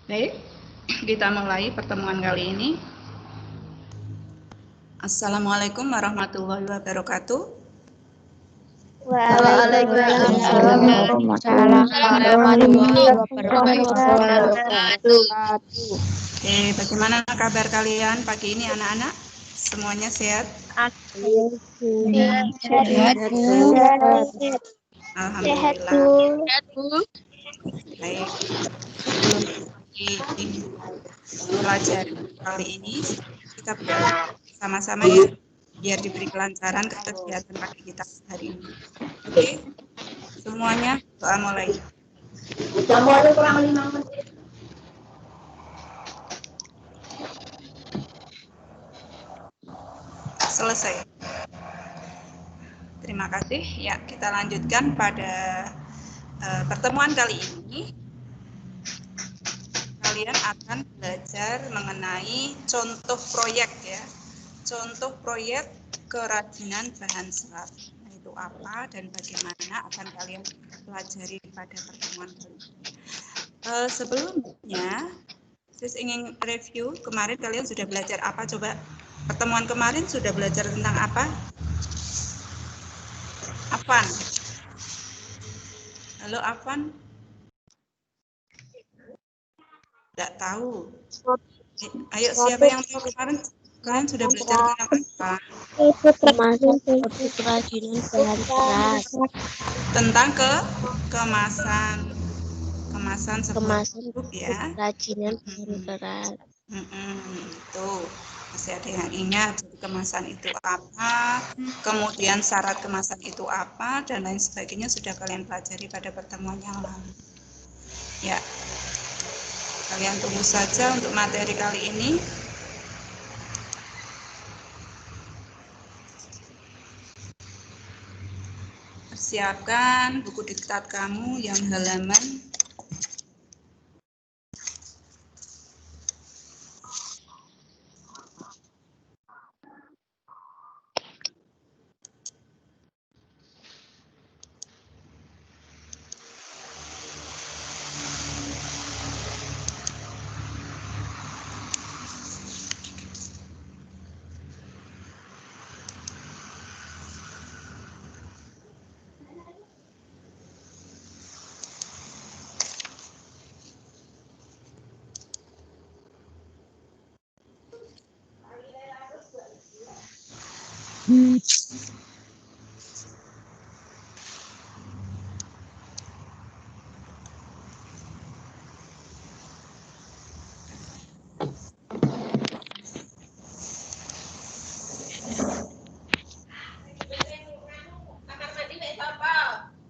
Baik, kita mulai pertemuan kali ini. Assalamualaikum warahmatullahi wabarakatuh. Waalaikumsalam warahmatullahi wabarakatuh. Oke, bagaimana kabar kalian pagi ini anak-anak? Semuanya sehat? Alhamdulillah. Baik, sebelum pelajaran kali ini kita sama-sama ya, biar diberi kelancaran ke kegiatan pagi kita hari ini. Oke, semuanya doa mulai. Selesai. Terima kasih. Ya, kita lanjutkan pada pertemuan kali ini. Kalian akan belajar mengenai contoh proyek ya. Contoh proyek kerajinan bahan serat. Nah, itu apa dan bagaimana akan kalian pelajari pada pertemuan kali ini. Sebelumnya, saya ingin review, kemarin kalian sudah belajar apa? Coba pertemuan kemarin sudah belajar tentang apa? Afan. Halo Afan. Tidak tahu. Ayo siapa yang tahu kemarin? Kalian sudah belajar tentang apa? Kerajinan bahan serat. Tentang kemasan. Kemasan sebuah produk ya. Kerajinan bahan serat. Itu masih ada yang ingat kemasan itu apa, kemudian syarat kemasan itu apa, dan lain sebagainya sudah kalian pelajari pada pertemuan yang lalu. Ya, kalian tunggu saja untuk materi kali ini. Persiapkan buku diktat kamu yang halaman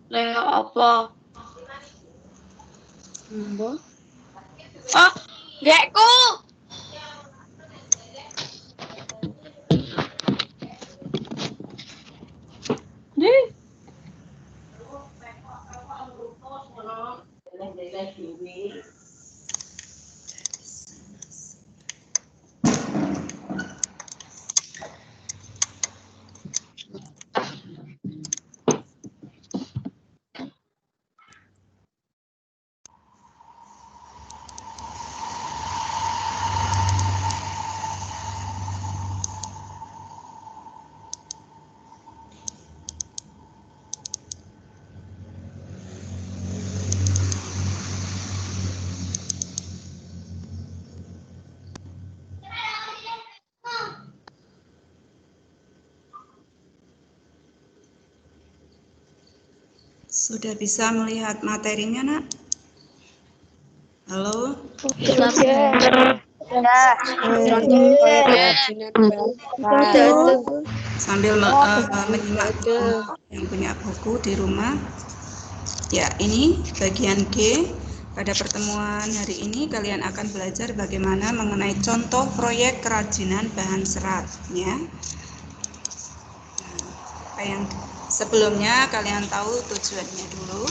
Leo apa? Oh, gekku. sudah bisa melihat materinya, Nak? Halo? Sambil menyimak yang punya buku di rumah. Ya, ini bagian G. Pada pertemuan hari ini kalian akan belajar bagaimana mengenai contoh proyek kerajinan bahan serat ya. Apa yang sebelumnya kalian tahu tujuannya dulu.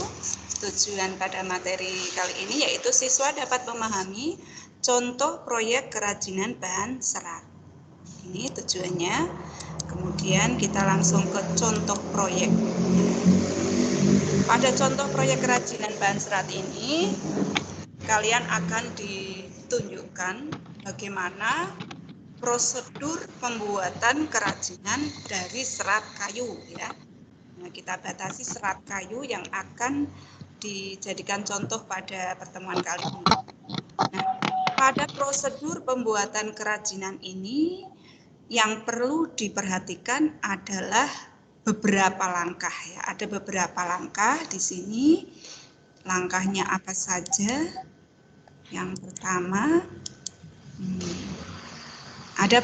Tujuan pada materi kali ini yaitu siswa dapat memahami contoh proyek kerajinan bahan serat. Ini tujuannya. Kemudian kita langsung ke contoh proyek. Pada contoh proyek kerajinan bahan serat ini, kalian akan ditunjukkan bagaimana prosedur pembuatan kerajinan dari serat kayu ya. Nah, kita batasi serat kayu yang akan dijadikan contoh pada pertemuan kali ini. Nah, pada prosedur pembuatan kerajinan ini yang perlu diperhatikan adalah beberapa langkah ya. Ada beberapa langkah di sini. Langkahnya apa saja? Yang pertama, ada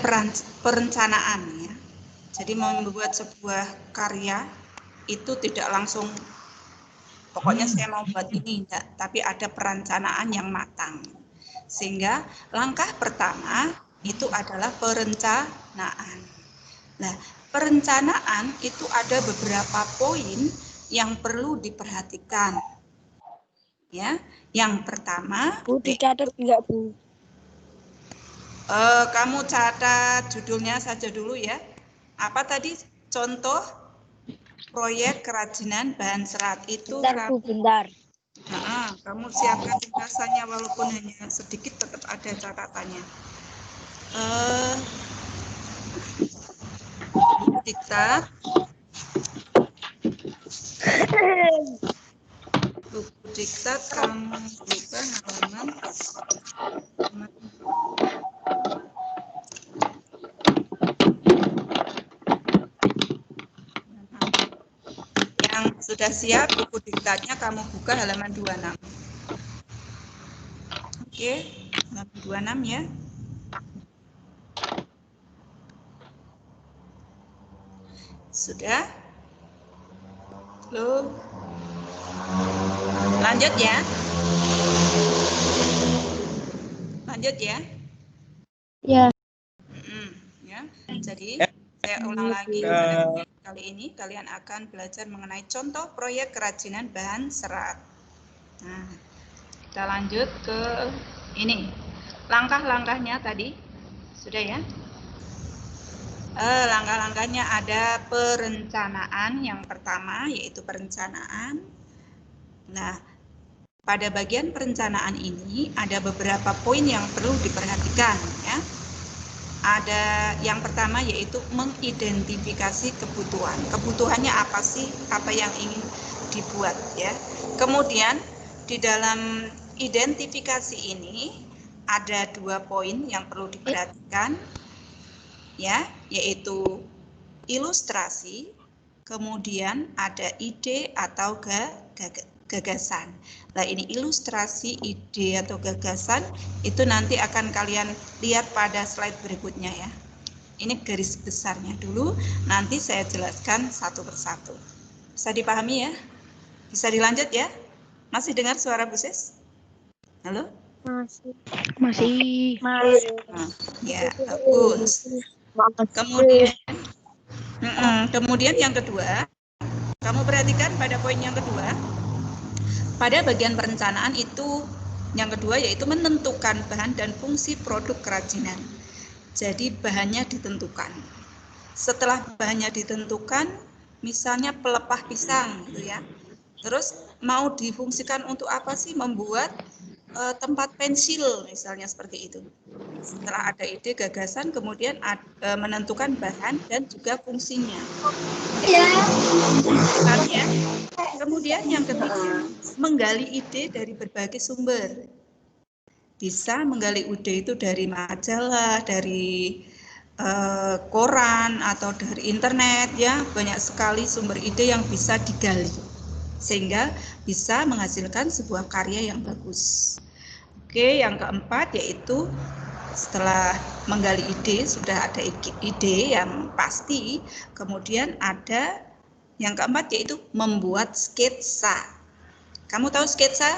perencanaan ya. Jadi membuat sebuah karya itu tidak langsung pokoknya saya mau buat ini enggak, tapi ada perencanaan yang matang. Sehingga langkah pertama itu adalah perencanaan. Nah, perencanaan itu ada beberapa poin yang perlu diperhatikan. Ya, yang pertama, Bu, dicatat enggak, Bu? kamu catat judulnya saja dulu ya. Apa tadi contoh proyek kerajinan bahan serat itu? Bentar, Bu, bentar. Kamu siapkan ringkasannya walaupun hanya sedikit tetap ada catatannya. Diktat. Buku diktat kamu buka halaman yang sudah siap buku diktatnya kamu buka halaman 26. Oke, halaman 26 ya. Sudah? Loh. Lanjut ya. Lanjut ya. Ya. Ya. Jadi saya ulang lagi pada kali ini kalian akan belajar mengenai contoh proyek kerajinan bahan serat. Nah, kita lanjut ke ini. Langkah-langkahnya tadi sudah ya. Langkah-langkahnya ada perencanaan yang pertama yaitu perencanaan. Nah, pada bagian perencanaan ini ada beberapa poin yang perlu diperhatikan ya. Ada yang pertama yaitu mengidentifikasi kebutuhan. Kebutuhannya apa sih? Apa yang ingin dibuat ya. Kemudian di dalam identifikasi ini ada 2 poin yang perlu diperhatikan ya, yaitu ilustrasi, kemudian ada ide atau gagasan. Nah, ini ilustrasi, ide atau gagasan itu nanti akan kalian lihat pada slide berikutnya ya. Ini garis besarnya dulu, nanti saya jelaskan satu persatu. Bisa dipahami ya? Bisa dilanjut ya? Masih dengar suara Bu Sis? Halo? Masih. Ya, bagus. Kemudian yang kedua, kamu perhatikan pada poin yang kedua, pada bagian perencanaan itu yang kedua yaitu menentukan bahan dan fungsi produk kerajinan. Jadi bahannya ditentukan. Setelah bahannya ditentukan, misalnya pelepah pisang gitu ya. Terus mau difungsikan untuk apa sih? Membuat tempat pensil misalnya seperti itu. Setelah ada ide gagasan, kemudian menentukan bahan dan juga fungsinya. Ya. Kemudian yang ketiga, menggali ide dari berbagai sumber. Bisa menggali ide itu dari majalah, dari koran atau dari internet ya, banyak sekali sumber ide yang bisa digali sehingga bisa menghasilkan sebuah karya yang bagus. Oke, yang keempat yaitu setelah menggali ide, sudah ada ide yang pasti, kemudian ada yang keempat yaitu membuat sketsa. Kamu tahu sketsa?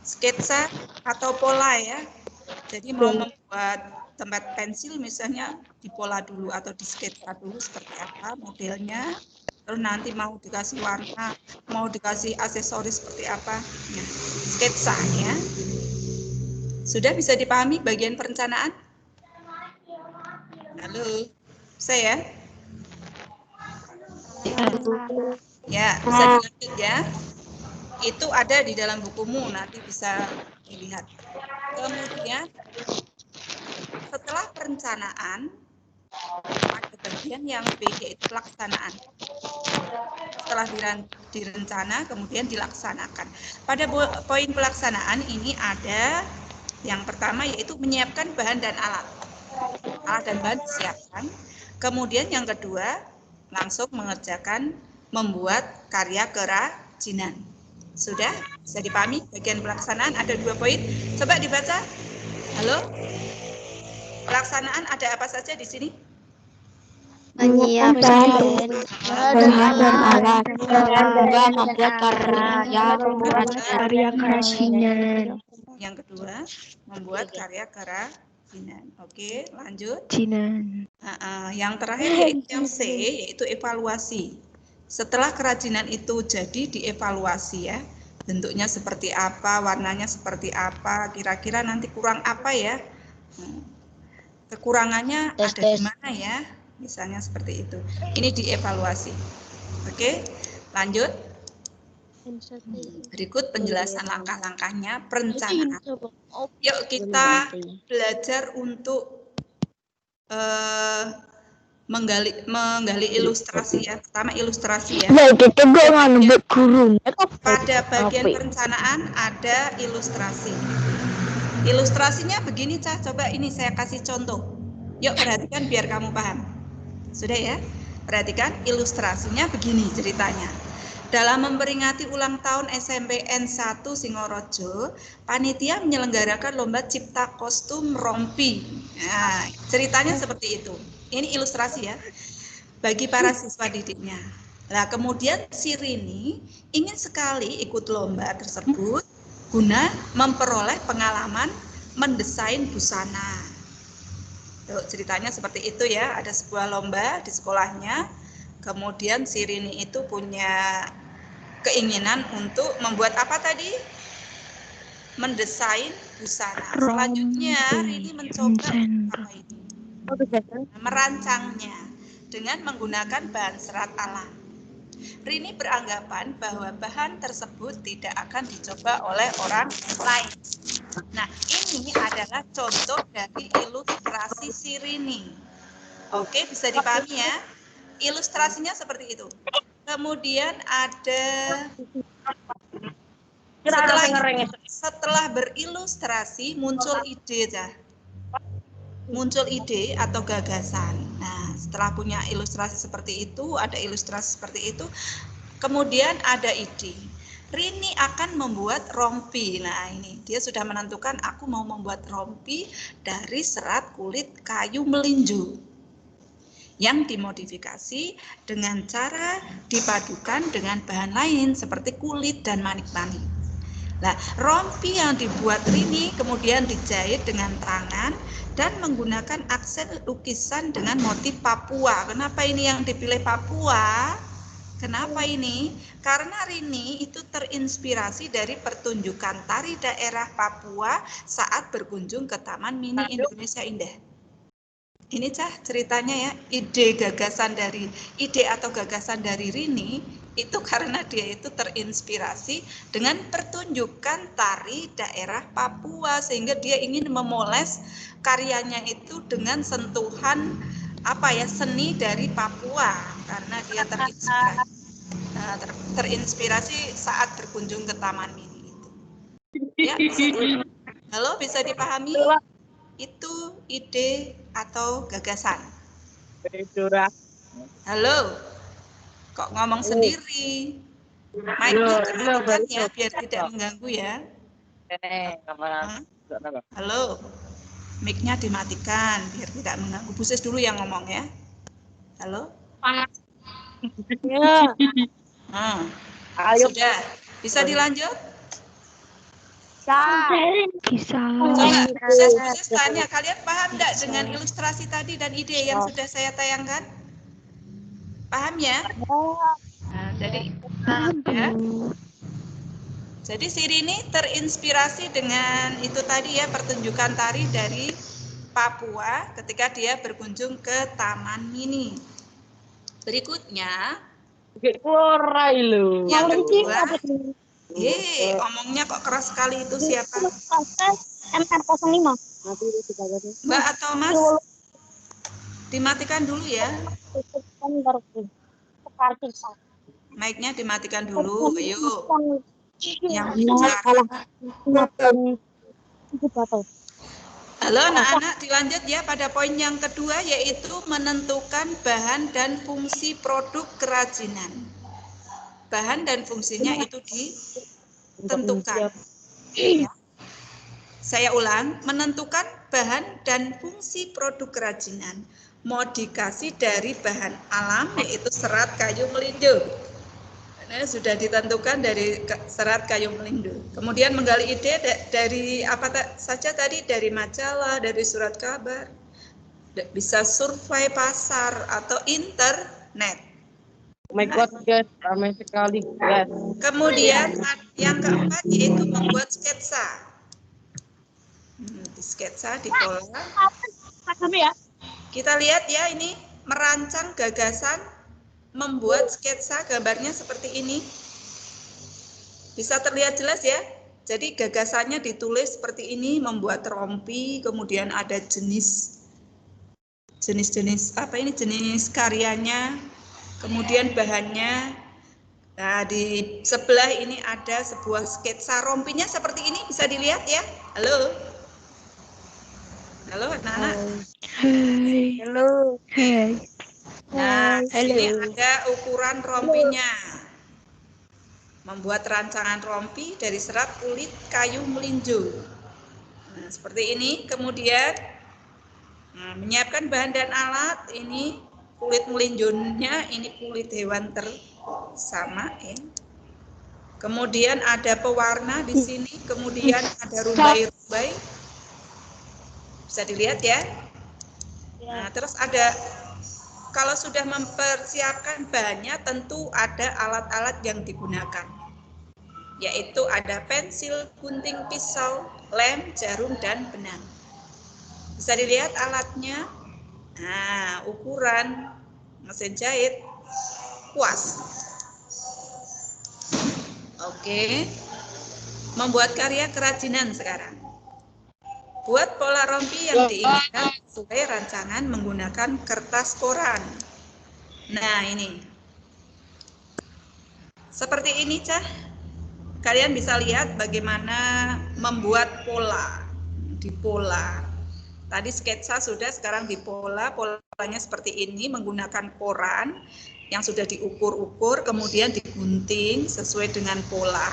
Sketsa atau pola ya. Jadi mau membuat tempat pensil misalnya dipola dulu atau di sketsa dulu seperti apa modelnya. Terus nanti mau dikasih warna, mau dikasih aksesoris seperti apa. Nah, sketsa ya. Sudah bisa dipahami bagian perencanaan? Halo, saya? Ya, bisa dilanjut ya. Itu ada di dalam bukumu, nanti bisa dilihat. Kemudian setelah perencanaan, ada bagian yang B, yaitu pelaksanaan. Setelah direncana, kemudian dilaksanakan. Pada poin pelaksanaan ini ada yang pertama yaitu menyiapkan bahan dan alat. Alat dan bahan disiapkan. Kemudian yang kedua, langsung mengerjakan membuat karya kerajinan. Sudah? Bisa dipahami? Bagian pelaksanaan ada 2 poin. Coba dibaca. Halo? Pelaksanaan ada apa saja di sini? Menyiapkan bahan dan alat, kedua membuat karya kerajinan. Yang kedua, membuat karya kerajinan. Oke, lanjut. Yang terakhir yaitu yang C, yaitu evaluasi. Setelah kerajinan itu jadi, dievaluasi ya. Bentuknya seperti apa, warnanya seperti apa, kira-kira nanti kurang apa ya. Kekurangannya ada di mana ya, misalnya seperti itu. Ini dievaluasi. Oke, lanjut. Berikut penjelasan langkah-langkahnya perencanaan. Yuk kita belajar untuk menggali ilustrasi ya. Pertama ilustrasi ya. Pada bagian perencanaan ada ilustrasi. Ilustrasinya begini, Cah. Coba ini saya kasih contoh. Yuk perhatikan biar kamu paham. Sudah ya? Perhatikan ilustrasinya begini ceritanya. Dalam memperingati ulang tahun SMPN 1 Singorojo, panitia menyelenggarakan lomba cipta kostum rompi. Nah, ceritanya seperti itu. Ini ilustrasi ya, bagi para siswa didiknya. Nah, kemudian si Rini ingin sekali ikut lomba tersebut guna memperoleh pengalaman mendesain busana. Tuh, ceritanya seperti itu ya, ada sebuah lomba di sekolahnya. Kemudian si Rini itu punya keinginan untuk membuat apa tadi? Mendesain busana. Selanjutnya Rini mencoba apa ini? Merancangnya dengan menggunakan bahan serat alam. Rini beranggapan bahwa bahan tersebut tidak akan dicoba oleh orang lain. Nah, ini adalah contoh dari ilustrasi si Rini. Oke, bisa dipahami ya? Ilustrasinya seperti itu. Kemudian ada setelah berilustrasi muncul ide, muncul ide atau gagasan. Nah, setelah punya ilustrasi seperti itu, ada ilustrasi seperti itu, kemudian ada ide. Rini akan membuat rompi. Nah, ini dia sudah menentukan aku mau membuat rompi dari serat kulit kayu melinjo yang dimodifikasi dengan cara dipadukan dengan bahan lain seperti kulit dan manik-manik. Nah, rompi yang dibuat Rini kemudian dijahit dengan tangan dan menggunakan aksen lukisan dengan motif Papua. Kenapa ini yang dipilih Papua? Kenapa ini? Karena Rini itu terinspirasi dari pertunjukan tari daerah Papua saat berkunjung ke Taman Mini Indonesia Indah. Ini Cah ceritanya ya, ide atau gagasan dari Rini itu karena dia itu terinspirasi dengan pertunjukan tari daerah Papua sehingga dia ingin memoles karyanya itu dengan sentuhan seni dari Papua karena dia terinspirasi saat berkunjung ke Taman Mini itu. Ya, halo, bisa dipahami? Itu ide atau gagasan. Halo, kok ngomong sendiri? Mic-nya dimatikan ya biar tidak mengganggu ya. Halo, mic-nya dimatikan biar tidak mengganggu. Bu Sis dulu yang ngomong ya. Halo. Ya. Sudah, bisa dilanjut? Bisa. Coba Bu Sis tanya, kalian paham enggak dengan ilustrasi tadi dan ide yang sudah saya tayangkan? Paham ya? Nah, jadi si Rini terinspirasi dengan itu tadi ya, pertunjukan tari dari Papua ketika dia berkunjung ke Taman Mini. Berikutnya yang kedua Omongnya kok keras sekali itu siapa? MR05. Mbak atau Mas? Dimatikan dulu ya. Mic-nya dimatikan dulu. Ayo. Yang bicara. Halo anak-anak, dilanjut ya pada poin yang kedua, yaitu menentukan bahan dan fungsi produk kerajinan. Bahan dan fungsinya itu ditentukan. Ya. Saya ulang, menentukan bahan dan fungsi produk kerajinan. Mau dikasih dari bahan alam, yaitu serat kayu melinjo. Nah, sudah ditentukan dari serat kayu melindo. Kemudian menggali ide dari apa saja tadi, dari majalah, dari surat kabar, bisa survei pasar atau internet. Oh my God, guys, ramai sekali, guys. Kemudian yang keempat yaitu membuat sketsa. Di sketsa, di pola. Kita lihat ya, ini merancang gagasan, membuat sketsa, gambarnya seperti ini. Bisa terlihat jelas ya. Jadi gagasannya ditulis seperti ini, membuat rompi, kemudian ada jenis apa ini, jenis karyanya, kemudian bahannya. Nah, di sebelah ini ada sebuah sketsa rompinya seperti ini, bisa dilihat ya. Halo. Halo anak-anak. Hai. Halo. Hai. Nah, di sini Halo. ada ukuran rompinya. Membuat rancangan rompi dari serat kulit kayu melinjo. Nah, seperti ini. Kemudian menyiapkan bahan dan alat. Ini kulit melinjonya, ini kulit hewan sama ya. Kemudian ada pewarna di sini, kemudian ada rumbai-rumbai. Bisa dilihat ya. Nah, terus ada, kalau sudah mempersiapkan bahannya, tentu ada alat-alat yang digunakan. Yaitu ada pensil, gunting, pisau, lem, jarum, dan benang. Bisa dilihat alatnya. Nah, ukuran mesin jahit, kuas. Oke. Membuat karya kerajinan sekarang. Buat pola rompi yang diinginkan sesuai rancangan menggunakan kertas koran. Nah, ini. Seperti ini, Cah. Kalian bisa lihat bagaimana membuat pola. Di pola. Tadi sketsa sudah, sekarang di pola. Polanya seperti ini, menggunakan koran yang sudah diukur-ukur, kemudian digunting sesuai dengan pola.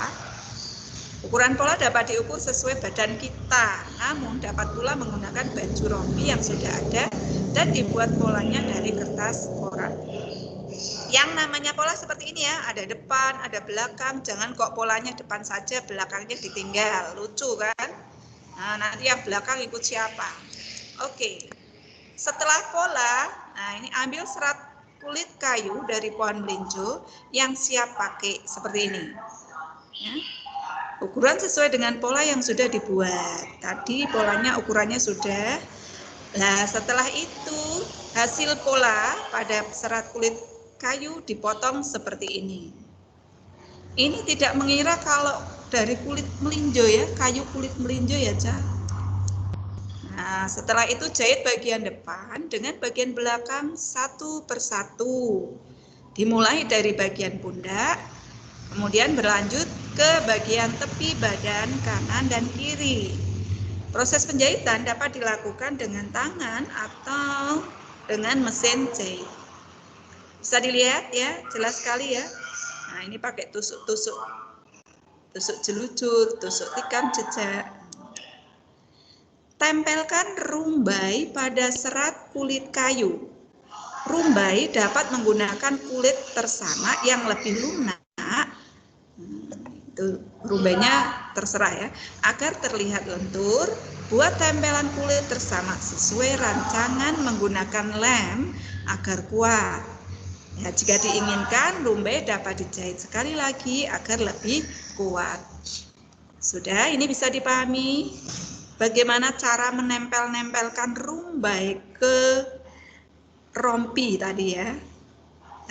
Ukuran pola dapat diukur sesuai badan kita, namun dapat pula menggunakan baju rompi yang sudah ada dan dibuat polanya dari kertas koran. Yang namanya pola seperti ini ya, ada depan, ada belakang, jangan kok polanya depan saja, belakangnya ditinggal, lucu kan? Nah, nanti yang belakang ikut siapa? Oke, setelah pola, nah ini ambil serat kulit kayu dari pohon melinjo yang siap pakai seperti ini. Ya. Ukuran sesuai dengan pola yang sudah dibuat. Tadi polanya ukurannya sudah. Nah, setelah itu hasil pola pada serat kulit kayu dipotong seperti ini. Ini tidak mengira kalau dari kulit melinjo ya, kayu kulit melinjo ya, Cak. Nah, setelah itu jahit bagian depan dengan bagian belakang satu persatu. Dimulai dari bagian pundak, kemudian berlanjut ke bagian tepi badan kanan dan kiri. Proses penjahitan dapat dilakukan dengan tangan atau dengan mesin jahit. Bisa dilihat ya, jelas sekali ya. Nah, ini pakai tusuk-tusuk. Tusuk jelucur, tusuk tikam jejak. Tempelkan rumbai pada serat kulit kayu. Rumbai dapat menggunakan kulit tersama yang lebih lunak. Itu rumbainya terserah ya. Agar terlihat lentur, buat tempelan kulit tersama sesuai rancangan menggunakan lem agar kuat. Ya, jika diinginkan, rumbai dapat dijahit sekali lagi agar lebih kuat. Sudah, ini bisa dipahami bagaimana cara menempel-nempelkan rumbai ke rompi tadi ya.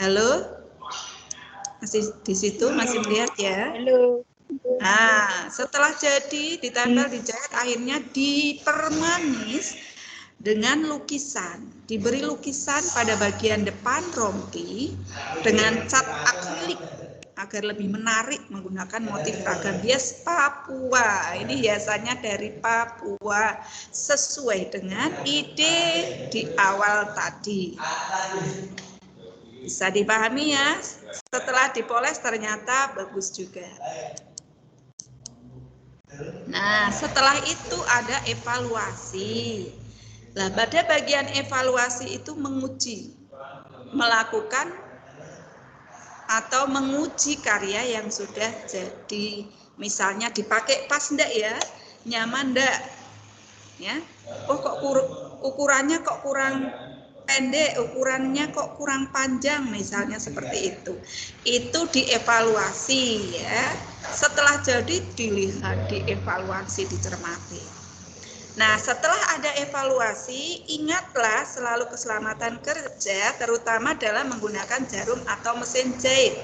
Halo? Masih di situ, masih melihat ya? Halo. Nah, setelah jadi, ditempel, dijahit, akhirnya dipermanis dengan lukisan. Diberi lukisan pada bagian depan rompi dengan cat akrilik agar lebih menarik menggunakan motif ragam hias Papua. Ini hiasannya dari Papua sesuai dengan ide di awal tadi. Bisa dipahami ya? Setelah dipoles ternyata bagus juga. Nah, setelah itu ada evaluasi. Nah, pada bagian evaluasi itu menguji, melakukan atau menguji karya yang sudah jadi. Misalnya dipakai pas enggak ya? Nyaman enggak? Ya. Oh, kok ukurannya kok kurang pendek, ukurannya kok kurang panjang, misalnya seperti itu. Itu dievaluasi ya. Setelah jadi dilihat, dievaluasi, dicermati. Nah, setelah ada evaluasi, ingatlah selalu keselamatan kerja, terutama dalam menggunakan jarum atau mesin jahit.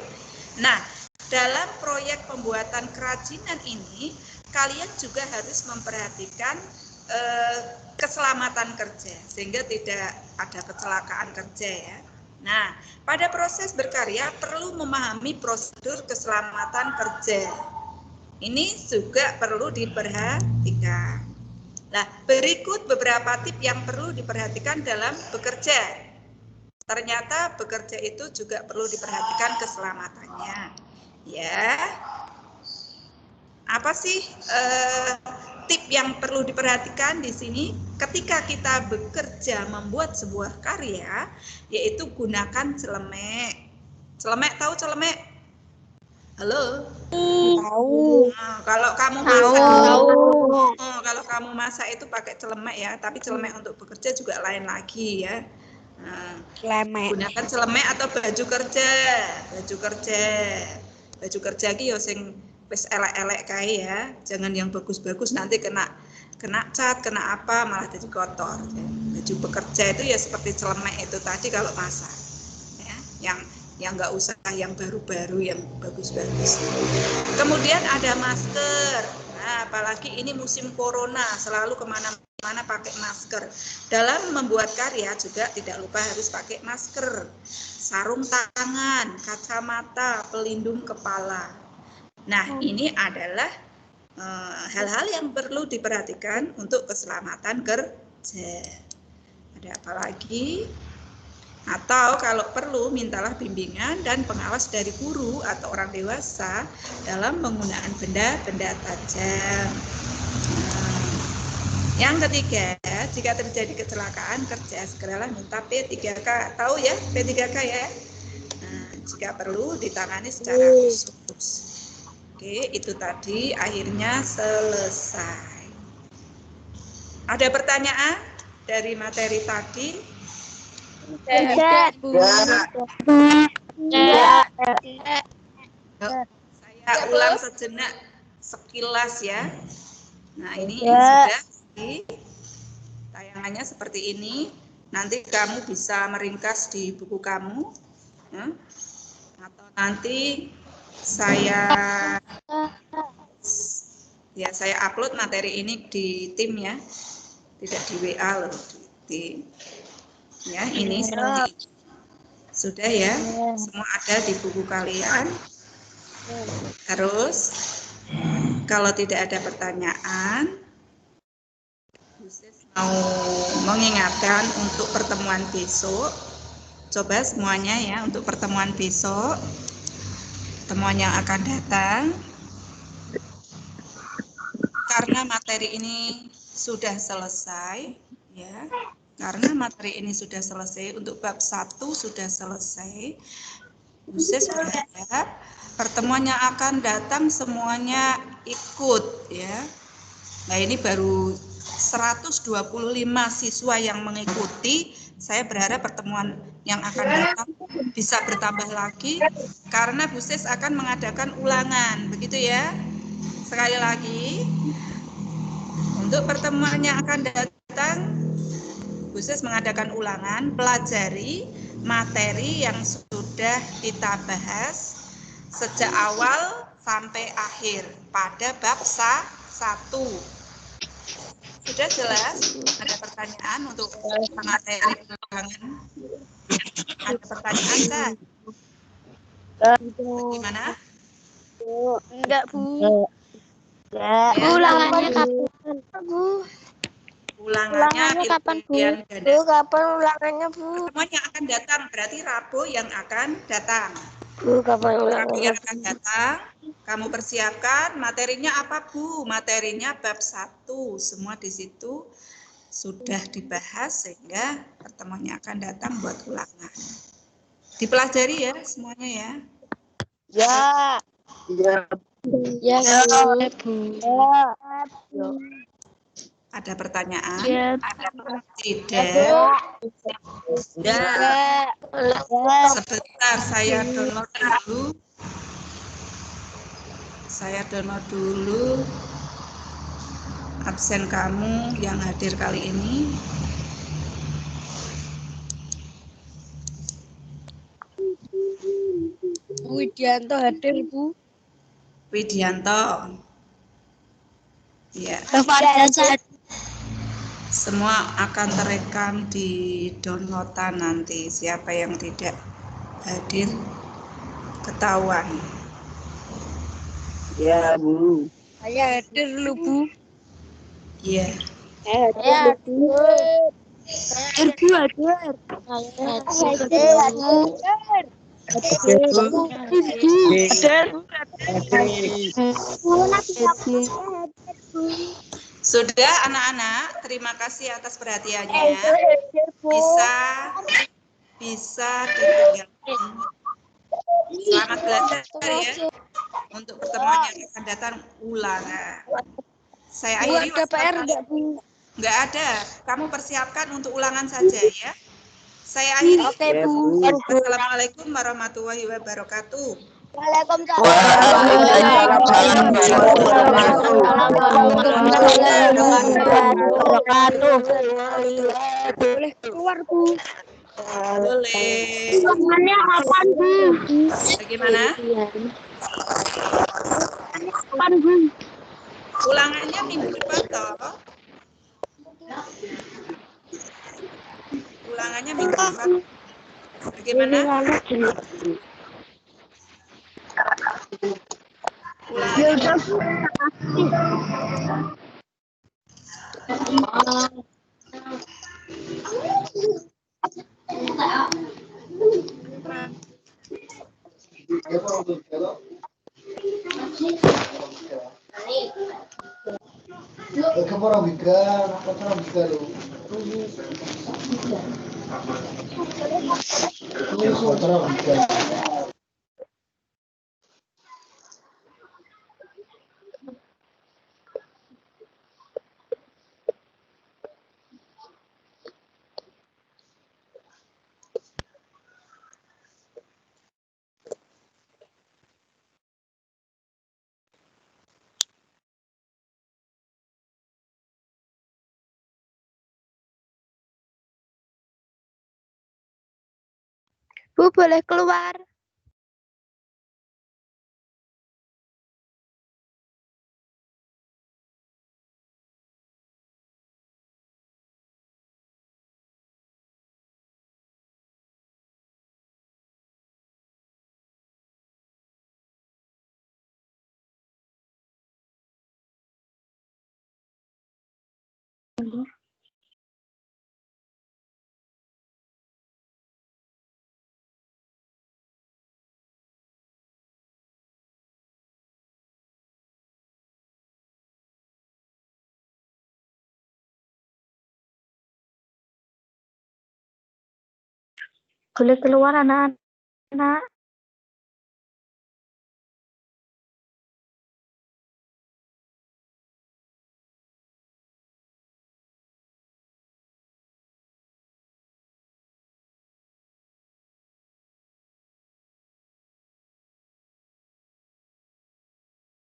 Nah, dalam proyek pembuatan kerajinan ini, kalian juga harus memperhatikan keselamatan kerja, sehingga tidak ada kecelakaan kerja ya. Nah, pada proses berkarya perlu memahami prosedur keselamatan kerja. Ini juga perlu diperhatikan. Nah, berikut beberapa tip yang perlu diperhatikan dalam bekerja. Ternyata bekerja itu juga perlu diperhatikan keselamatannya. Ya, apa sih tip yang perlu diperhatikan di sini? Ketika kita bekerja membuat sebuah karya, yaitu gunakan celemek. Celemek, tahu celemek? Halo? Tahu. Nah, kalau kamu masak itu pakai celemek ya, tapi celemek untuk bekerja juga lain lagi ya. Nah, gunakan celemek atau baju kerja. Baju kerja ki yo sing wis elek-elek kae ya. Jangan yang bagus-bagus nanti kena cat, kena apa malah jadi kotor. Baju bekerja itu ya seperti celemek itu tadi kalau masak. Ya, yang nggak usah yang baru-baru, yang bagus-bagus. Kemudian ada masker. Nah, apalagi ini musim corona, selalu kemana-mana pakai masker. Dalam membuat karya juga tidak lupa harus pakai masker, sarung tangan, kacamata, pelindung kepala. Nah, ini adalah hal-hal yang perlu diperhatikan untuk keselamatan kerja. Ada apa lagi? Atau kalau perlu mintalah bimbingan dan pengawas dari guru atau orang dewasa dalam penggunaan benda-benda tajam. Yang ketiga, jika terjadi kecelakaan kerja segeralah minta P3K. Tahu ya P3K ya? Nah, jika perlu ditangani secara khusus. Oke, itu tadi akhirnya selesai. Ada pertanyaan dari materi tadi? Tidak. Saya ulang sejenak sekilas ya. Nah, ini sudah tayangannya seperti ini. Nanti kamu bisa meringkas di buku kamu. Ya. Atau nanti saya upload materi ini di tim ya. Tidak di WA loh, di tim. Ya, ini sudah ya, semua ada di buku kalian. Terus, kalau tidak ada pertanyaan, Bu Sis mau mengingatkan untuk pertemuan besok. Coba semuanya ya, untuk pertemuan besok, pertemuan yang akan datang. Karena materi ini sudah selesai, ya. Karena materi ini sudah selesai, untuk bab 1 sudah selesai. Bu Sis berharap pertemuan yang akan datang semuanya ikut ya. Nah, ini baru 125 siswa yang mengikuti. Saya berharap pertemuan yang akan datang bisa bertambah lagi karena Bu Sis akan mengadakan ulangan, begitu ya. Sekali lagi, untuk pertemuan yang akan datang Bu Sis mengadakan ulangan, pelajari materi yang sudah kita bahas sejak awal sampai akhir pada bab 1. Sudah jelas? Ada pertanyaan untuk materi ulangan? Ada pertanyaan, kan? Gimana? Enggak, Bu. Ya, Ulangannya kapan, Bu? ulangannya kapan, Bu? yang Bu, kapan ulangannya, Bu? pertemuan yang akan datang, berarti Rabu yang akan datang. Bu, kapan Rabu ulangannya, yang akan datang, kamu persiapkan materinya apa, Bu? Materinya bab 1, semua di situ sudah dibahas sehingga pertemuannya akan datang buat ulangan. Dipelajari ya semuanya ya. Ya. Ya, Ya, Bu. Ada pertanyaan? Ya. Tidak. Ya. Ya. Sebentar saya download dulu. Saya download dulu absen kamu yang hadir kali ini. Bu Widianto hadir, Bu. Widianto. Ya. Semua akan terekam di downloadan nanti. Siapa yang tidak hadir ketahuan. ya, Bu. Saya hadir lu, Bu. Iya. Saya hadir, Bu. Hadir, Bu, hadir. Sudah anak-anak, terima kasih atas perhatiannya. Bisa ditinggalkan. Selamat belajar ya. Untuk pertemuan yang akan datang ulangan. Saya Bu, akhiri ada PR enggak, Bu? Enggak ada. Kamu persiapkan untuk ulangan saja ya. Saya akhiri. Oke, Ya, Bu. Bu. Assalamualaikum warahmatullahi wabarakatuh. Boleh keluar, Bu. Boleh. Ulangannya kapan, Bu? Bagaimana? Kapan, Bu? Ulangannya minggu depan toh. Ulangannya minggu depan. Bagaimana? Ulangannya Bu, boleh keluar. Boleh keluar, anak-anak.